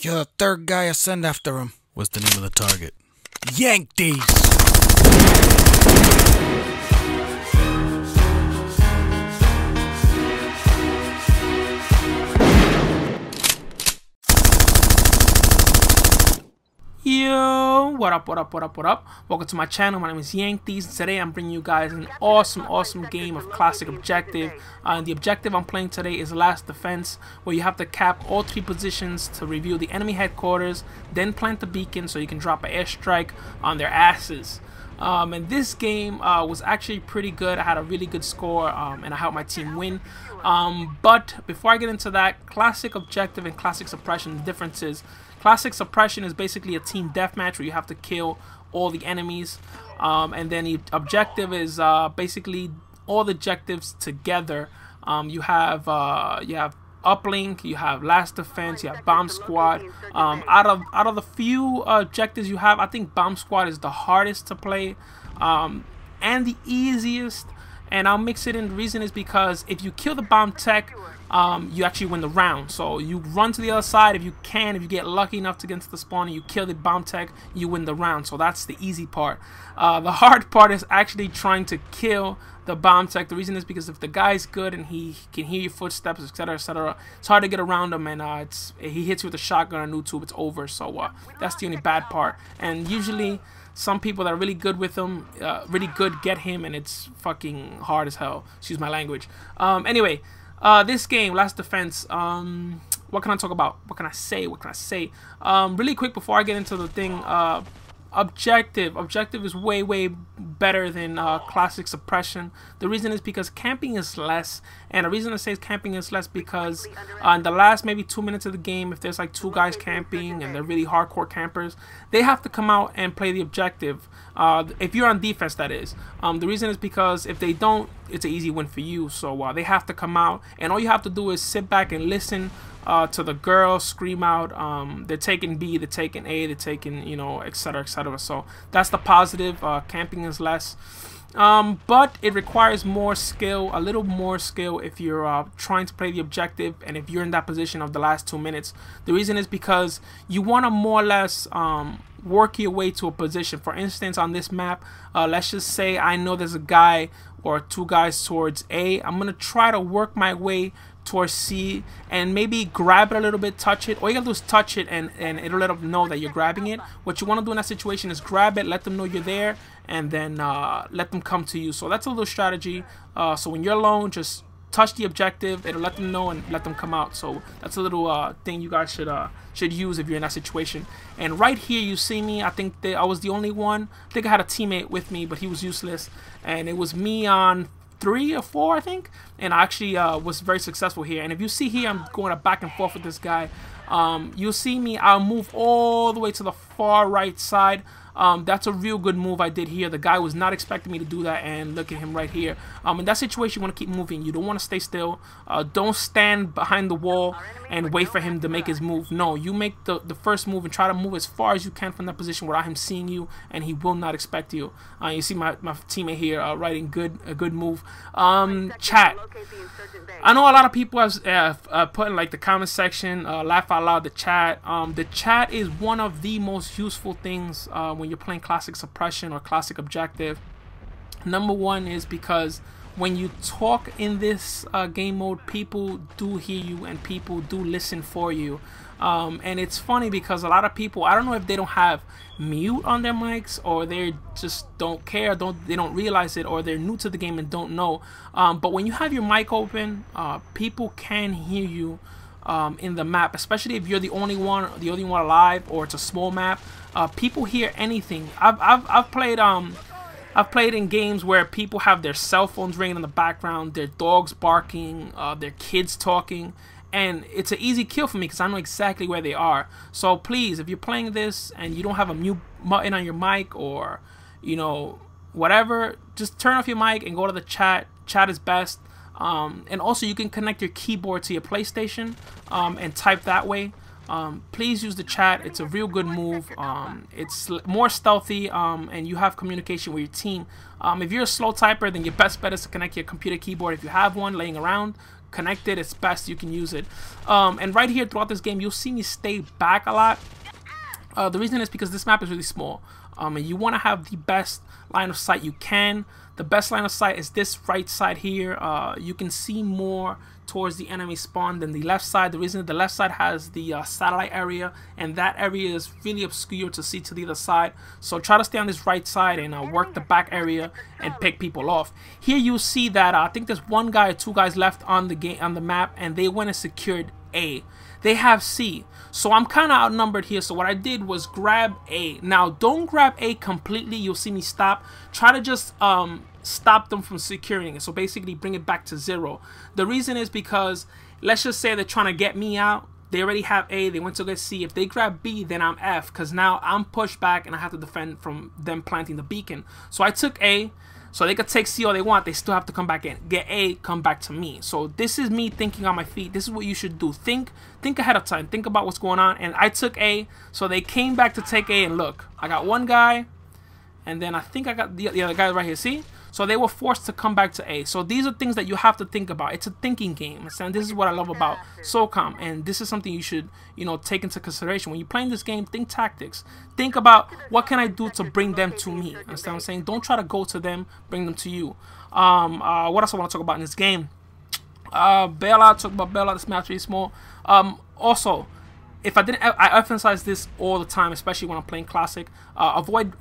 You're the third guy I send after him. What's the name of the target? Yank these! Yo, what up, what up, what up, what up? Welcome to my channel. My name is Yank These, and today I'm bringing you guys an awesome game of classic objective. The objective I'm playing today is Last Defense, where you have to cap all 3 positions to reveal the enemy headquarters, then plant the beacon so you can drop an airstrike on their asses. And this game was actually pretty good. I had a really good score, and I helped my team win. But before I get into that, classic objective and classic suppression, the difference is classic suppression is basically a team deathmatch where you have to kill all the enemies, and then the objective is basically all the objectives together. You have uplink, you have last defense, you have bomb squad. Out of the few objectives you have, I think bomb squad is the hardest to play and the easiest. And I'll mix it in. The reason is because if you kill the bomb tech, you actually win the round. So you run to the other side if you can. If you get lucky enough to get into the spawn and you kill the bomb tech, you win the round. So that's the easy part. The hard part is actually trying to kill the bomb tech. The reason is because if the guy's good and he can hear your footsteps, etc., etc., it's hard to get around him. And he hits you with a shotgun or new tube, it's over. So that's the only bad part. And usually some people that are really good with him, really good, get him, and it's fucking hard as hell. Excuse my language. Anyway, this game, Last Defense, what can I talk about? What can I say? Really quick before I get into the thing, Objective is way better than classic suppression. The reason is because camping is less, and the reason I say camping is less because in the last maybe 2 minutes of the game, if there's like 2 guys camping and they're really hardcore campers, they have to come out and play the objective. If you're on defense, that is. The reason is because if they don't, it's an easy win for you. So they have to come out, and all you have to do is sit back and listen to the girls scream out. They're taking B, they're taking A, they're taking, you know, etc., etc. So that's the positive. Camping is less, but it requires more skill, a little more skill if you're trying to play the objective and if you're in that position of the last 2 minutes. The reason is because you want to more or less work your way to a position. For instance, on this map, let's just say I know there's a guy or 2 guys towards A. I'm gonna try to work my way towards C and maybe grab it a little bit, touch it. All you gotta do is touch it, and it'll let them know that you're grabbing it. What you want to do in that situation is grab it, let them know you're there, and then let them come to you. So that's a little strategy. So when you're alone, just touch the objective, it'll let them know and let them come out. So that's a little thing you guys should use if you're in that situation. And right here you see me, I think that I was the only one. I think I had a teammate with me, but he was useless, and it was me on 3 or 4, I think, and I actually was very successful here. And if you see here, I'm going back and forth with this guy. You'll see me, I'll move all the way to the far right side. That's a real good move I did here. The guy was not expecting me to do that, and look at him right here. In that situation, you want to keep moving. You don't want to stay still. Don't stand behind the wall and wait for him to make his move. No, you make the first move and try to move as far as you can from that position without him seeing you, and he will not expect you. You see my teammate here writing a good move. Chat. I know a lot of people have put in like the comment section, laugh out loud, the chat. The chat is one of the most useful things when you're playing classic suppression or classic objective. Number one is because when you talk in this game mode, people do hear you and people do listen for you. And it's funny because a lot of people, I don't know if they don't have mute on their mics, or they just don't care, they don't realize it, or they're new to the game and don't know. But when you have your mic open, people can hear you in the map, especially if you're the only one alive, or it's a small map. People hear anything. I've played in games where people have their cell phones ringing in the background, their dogs barking, their kids talking, and it's an easy kill for me because I know exactly where they are. So please, if you're playing this and you don't have a mute button on your mic, or you know, whatever, just turn off your mic and go to the chat. Chat is best. And also you can connect your keyboard to your PlayStation and type that way. Please use the chat. It's a real good move. It's more stealthy, and you have communication with your team. If you're a slow typer, then your best bet is to connect your computer keyboard if you have one laying around. connected, it's best you can use it. And right here throughout this game, you'll see me stay back a lot. The reason is because this map is really small, and you want to have the best line of sight you can. The best line of sight is this right side here. You can see more towards the enemy spawn than the left side. The reason the left side has the satellite area, and that area is really obscure to see to the other side. So try to stay on this right side and work the back area and pick people off. Here you see that I think there's one guy or two guys left on the map, and they went and secured A. They have C, so I'm kind of outnumbered here. So what I did was grab A. Now don't grab A completely, you'll see me stop. Try to just stop them from securing it, so basically bring it back to 0. The reason is because let's just say they're trying to get me out. They already have A, they went to get C. If they grab B, then I'm F, because now I'm pushed back and I have to defend from them planting the beacon. So I took A, so they could take C all they want, they still have to come back in. Get A, come back to me. So this is me thinking on my feet. This is what you should do. Think ahead of time. Think about what's going on. And I took A, so they came back to take A, and look, I got one guy, and then I think I got the other guy right here, see? So they were forced to come back to A. So these are things that you have to think about. It's a thinking game. And this is what I love about Socom. And this is something you should, take into consideration. When you're playing this game, think tactics. Think about, what can I do to bring them to me? Understand what I'm saying? Don't try to go to them, bring them to you. What else I want to talk about in this game? Bailout, talk about bailout. This map's really small. Also, if I emphasize this all the time, especially when I'm playing classic. Avoid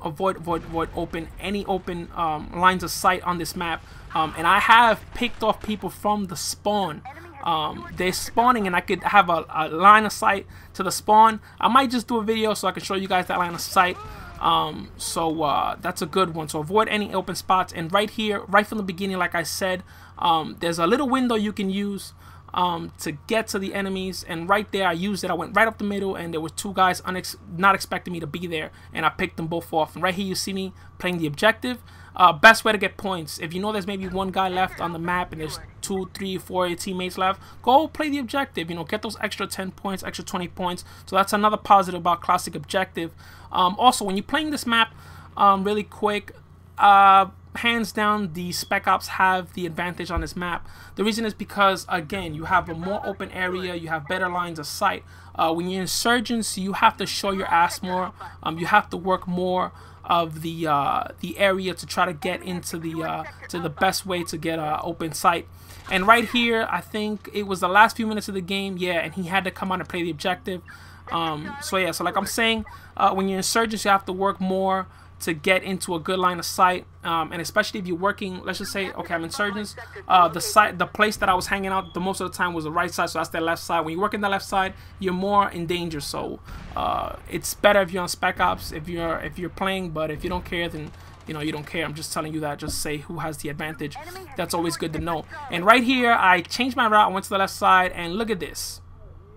any open lines of sight on this map. And I have picked off people from the spawn. They're spawning, and I could have a line of sight to the spawn. I might just do a video so I can show you guys that line of sight. That's a good one. So avoid any open spots. And right here, right from the beginning, like I said, there's a little window you can use to get to the enemies, and right there I used it. I went right up the middle, and there were two guys not expecting me to be there, and I picked them both off. And right here you see me playing the objective. Best way to get points, if you know there's maybe one guy left on the map and there's 2, 3, 4 teammates left, go play the objective. Get those extra 10 points, extra 20 points. So that's another positive about classic objective. Also, when you're playing this map, really quick, hands down, the Spec Ops have the advantage on this map. The reason is because, again, you have a more open area, you have better lines of sight. When you're Insurgents, you have to show your ass more. You have to work more of the area to try to get into the best way to get open sight. And right here, I think it was the last few minutes of the game, yeah, and he had to come out and play the objective. So like I'm saying, when you're Insurgents, you have to work more to get into a good line of sight, and especially if you're working, let's just say, okay, I'm Insurgents, the place that I was hanging out the most of the time was the right side, so that's the left side. When you work in the left side, you're more in danger. So it's better if you're on Spec Ops if you're playing, but if you don't care, then you don't care. I'm just telling you that, just say who has the advantage. That's always good to know. And right here, I changed my route, I went to the left side, and look at this.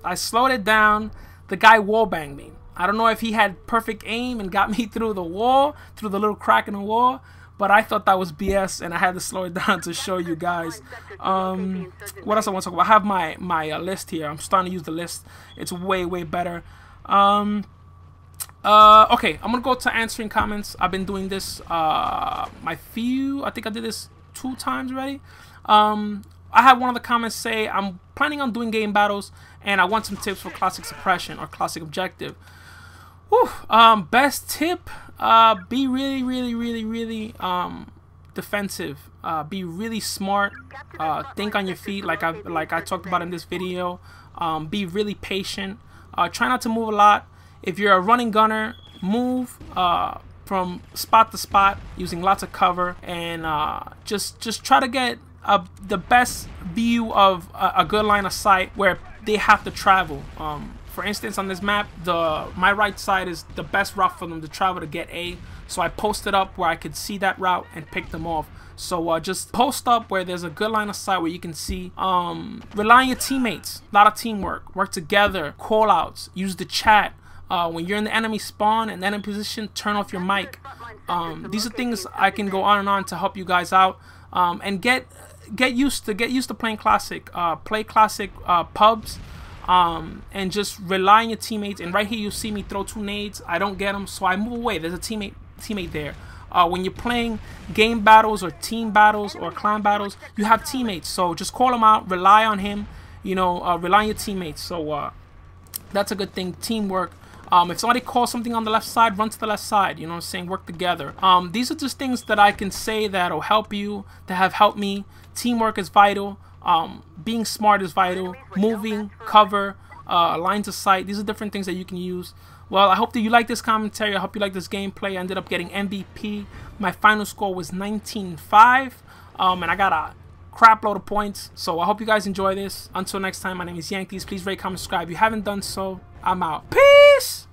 I slowed it down. The guy wallbanged me. I don't know if he had perfect aim and got me through the wall, through the little crack in the wall, but I thought that was BS, and I had to slow it down to show you guys. What else I want to talk about? I have my list here. I'm starting to use the list. It's way better. Okay, I'm gonna go to answering comments. I've been doing this I think I did this 2 times already. I had one of the comments say, I'm planning on doing game battles, and I want some tips for classic suppression or classic objective. Whew. Best tip, be really defensive. Be really smart. Think on your feet, like I talked about in this video. Be really patient. Try not to move a lot. If you're a running gunner, move from spot to spot using lots of cover, and just try to get the best view of a good line of sight where they have to travel. For instance, on this map, my right side is the best route for them to travel to get A. So I posted up where I could see that route and pick them off. So just post up where there's a good line of sight where you can see. Rely on your teammates. A lot of teamwork. Work together. Call outs. Use the chat. When you're in the enemy spawn and enemy position, turn off your mic. These are things I can go on and on to help you guys out. And get used to playing classic. Play classic pubs. And just rely on your teammates. And right here you see me throw 2 nades. I don't get them, so I move away. There's a teammate there. When you're playing game battles or team battles or clan battles, you have teammates. So just call him out, rely on him, you know, rely on your teammates. So that's a good thing, teamwork. If somebody calls something on the left side, run to the left side, you know what I'm saying, work together. These are just things that I can say that'll help you, that have helped me. Teamwork is vital. Being smart is vital. Moving, cover, lines of sight, these are different things that you can use. Well, I hope that you like this commentary. I hope you like this gameplay. I ended up getting MVP. My final score was 19-5, and I got a crap load of points. So I hope you guys enjoy this. Until next time, my name is Yankees. Please rate, comment, subscribe. If you haven't done so, I'm out. Peace!